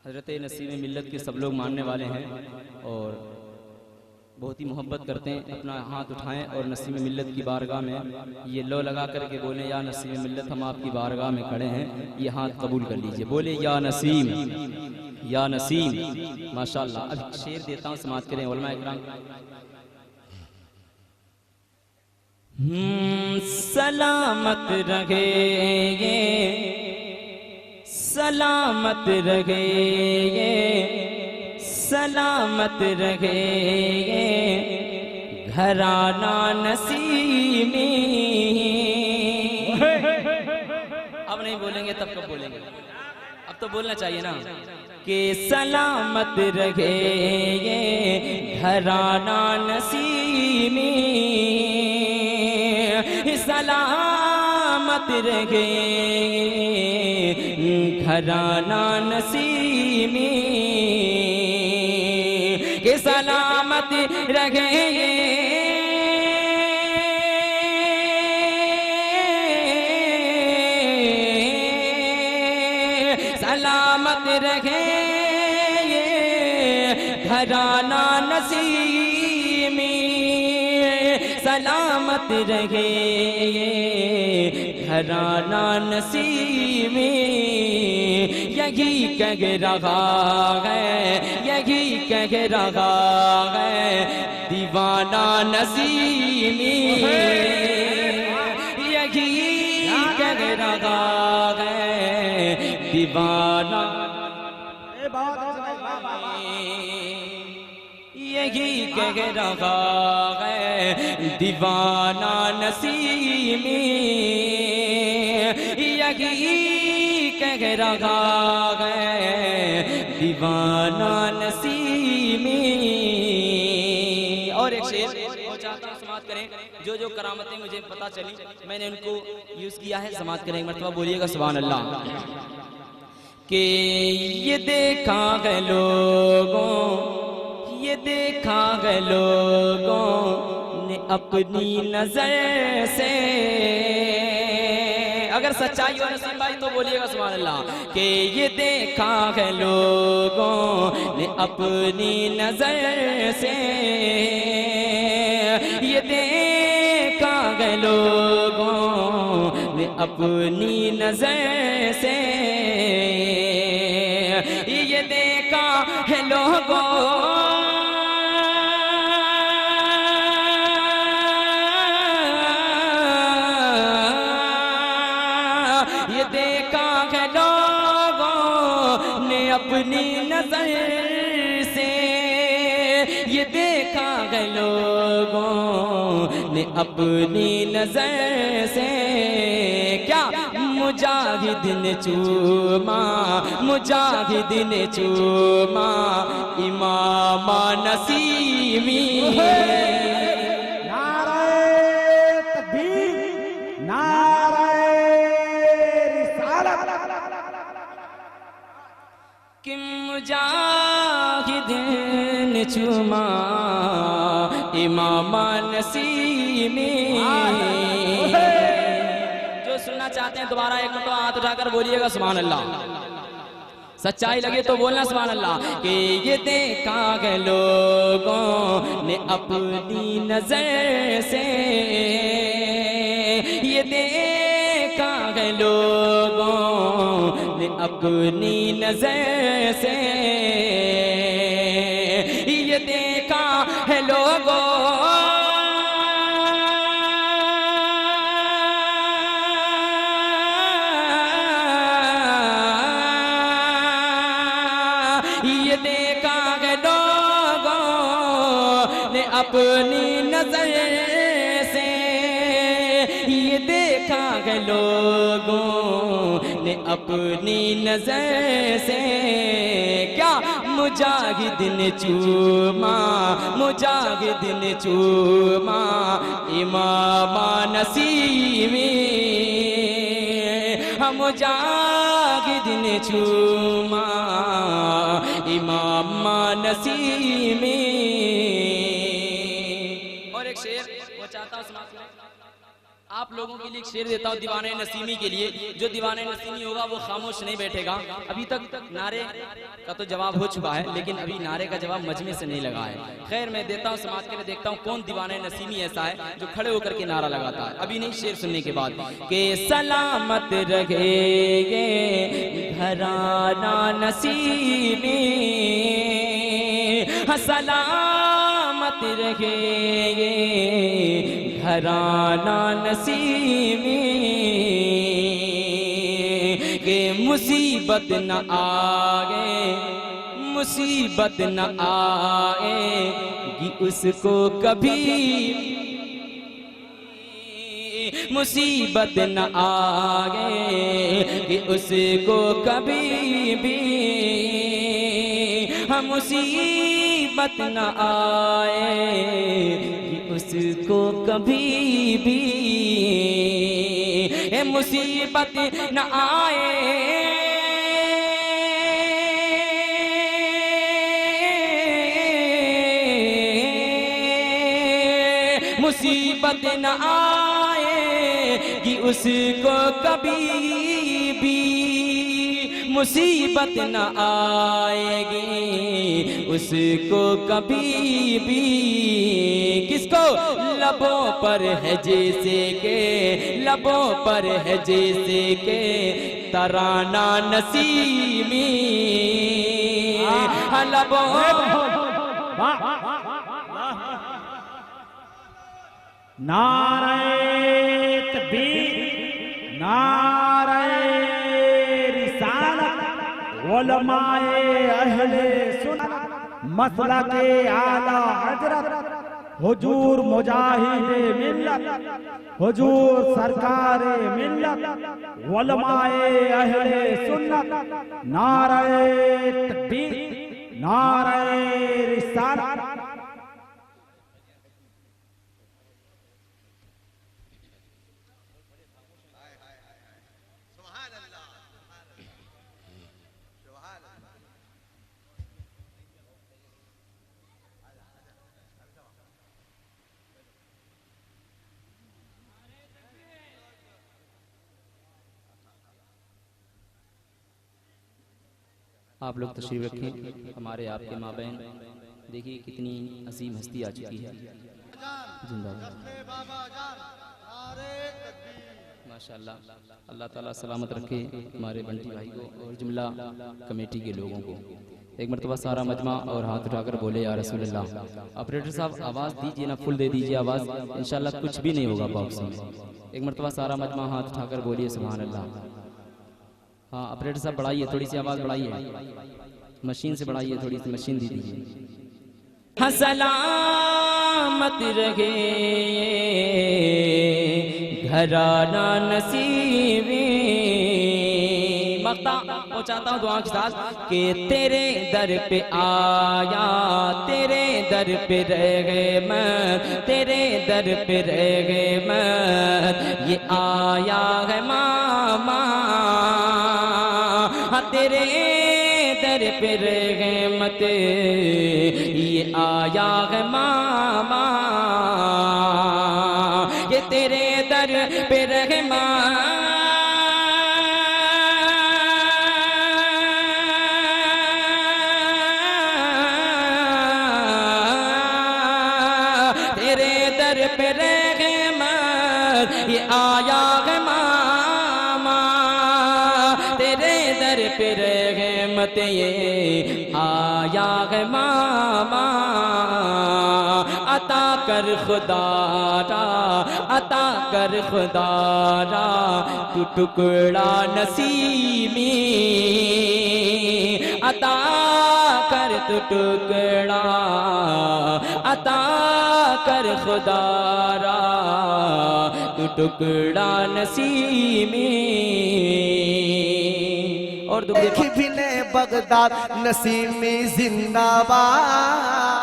हज़रत नसीम मिल्लत के सब लोग मानने वाले हैं और बहुत ही मोहब्बत करते हैं। अपना हाथ उठाएं और नसीम मिल्लत की बारगाह में ये लो लगा करके बोलें, या नसीम मिल्लत हम आपकी बारगाह में खड़े हैं, ये हाथ कबूल कर लीजिए। बोले या नसीम, या नसीम। माशाअल्लाह। अब शेर देता हूँ, समाअत करें उलमा इकराम। सलामत रहे ये, सलामत रहे ये, सलामत रहे ये घराना नसीमी। अब नहीं बोलेंगे तब कब बोलेंगे? अब तो बोलना चाहिए ना कि सलामत रहे ये घराना नसीमी, सलामत रहे घराना नसीमी, के सलामत रहे सलामत रहे घराना नसीमी, सलामत रहे घराना नसीमी। यही कह रहा है, यही कह रहा है दीवाना नसीमी, यही कह रहा है दीवाना, यही कह रहा है दीवाना नसीमी, यही कह रहा है दीवाना नसीमी। और एक शेर और चाहता हूँ समाअत करें। जो जो करामतें मुझे पता चली मैंने उनको यूज किया है, समाअत करें। एक मरतबा बोलिएगा सुभान अल्लाह। कि ये देखा है लोगों, ये देखा है लोगों ने अपनी नजर से। अगर सच्चाई हो नसीम भाई तो बोलिएगा सुभान अल्लाह। कि ये देखा है लोगों ने अपनी नजर से, ये देखा है लोगों ने अपनी नजर से, ये देखा है लोगों, ये देखा है लोगों ने अपनी नजर से, ये देखा है लोगों ने अपनी नजर से। क्या मुजाहिद ने चूमा, मुजाहिद ने चूमा इमाम नसीमी। कि मुजाहिद ने चूमा इमाम नसीमी। जो सुनना चाहते हैं दोबारा एक तो हाथ उठाकर बोलिएगा सुभान अल्लाह। सच्चाई लगे तो बोलना सुभान अल्लाह। कि ये देखा है लोगों ने अपनी नजर से, ये देखा है लोगों ने अपनी नजर से, ये देखा है लोगों, ये देखा है लोगों ने अपनी नजर से, ये देखा है लोगों ने अपनी नजर से। क्या मुजाहिद ने चूमा, मुजाहिद ने चूमा इमाम नसीमी, मुजाहिद ने चूमा इमाम नसीमी। और एक शेर वो चाहता हूँ समाप्त करें। आप लोगों के लिए एक शेर देता हूँ दीवाने नसीमी के लिए। जो दीवाने नसीमी होगा वो खामोश नहीं बैठेगा। अभी तक नारे का तो जवाब हो चुका है, लेकिन अभी नारे का जवाब मजमे से नहीं लगा है। खैर मैं देता हूँ समाज के लिए, देखता हूँ कौन दीवाने नसीमी ऐसा है जो खड़े होकर के नारा लगाता है। अभी नहीं, शेर सुनने के बाद के सलामत रहे घराना नसीमी, सलामत रहे घराना नसीमी, के मुसीबत न आए, मुसीबत न आएगी उसको कभी, मुसीबत न आएगी उसको कभी भी, हम मुसीबत न आएगी उसको कभी भी, मुसीबत न आए, मुसीबत न आएगी उसको कभी भी, मुसीबत न आएगी उसको कभी भी। किसको? लबों पर है जैसे के, लबों पर है जैसे के तराना नसीमी, लबों नारे तकबीर, नारे रिसालत, उलमाए अहले सुन्नत, मसलके आला हजरत, हुजूर मुजाहिदे मिल्लत, हुजूर सरकारे मिल्लत, उलमाए अहले सुन्नत, नारे तकबीर, नारे रिसालत। आप लोग तशरीफ रखें। हमारे आपके माँ बहन देखिए कितनी अजीम हस्ती आ चुकी है। जिंदाबाद माशाअल्लाह। अल्लाह ताला सलामत रखे हमारे बंटी भाई को और जुमला कमेटी के लोगों को। एक मरतबा सारा मजमा और हाथ उठाकर बोले या रसूलल्लाह। ऑपरेटर साहब आवाज़ दीजिए ना, फुल दे दीजिए आवाज़, इंशाल्लाह कुछ भी नहीं होगा बॉक्स में। एक मरतबा सारा मजमा हाथ उठाकर बोलिए सुभान अल्लाह। हाँ ऑपरेटर साहब बढ़ाइए, थोड़ी सी आवाज़ बढ़ाइए, मशीन से बढ़ाइए, थोड़ी सी मशीन दी दीजिए। सलामत रहे घराना नसीबी, मक्ता पहुँचाता हूँ दुआ के साथ कि तेरे दर पे आया, तेरे दर पे रह गए मैं, तेरे दर पे रह गए मैं, ये आया है मामा, तेरे दर पे रह गए मत, ये आया है मामा, ये तेरे दर पे रह माँ, तेरे दर पे रह मत, ये आया है मामा, तेरे दर पे रह मत, ये आया है मामा, अता कर खुदारा, अता कर खुदारा, तू टुकड़ा नसीमी, अता कर तू टुकड़ा, अता कर खुदारा, तू टुकड़ा नसीमी। और एक भी ने बगदाद नसीमी जिंदाबाद।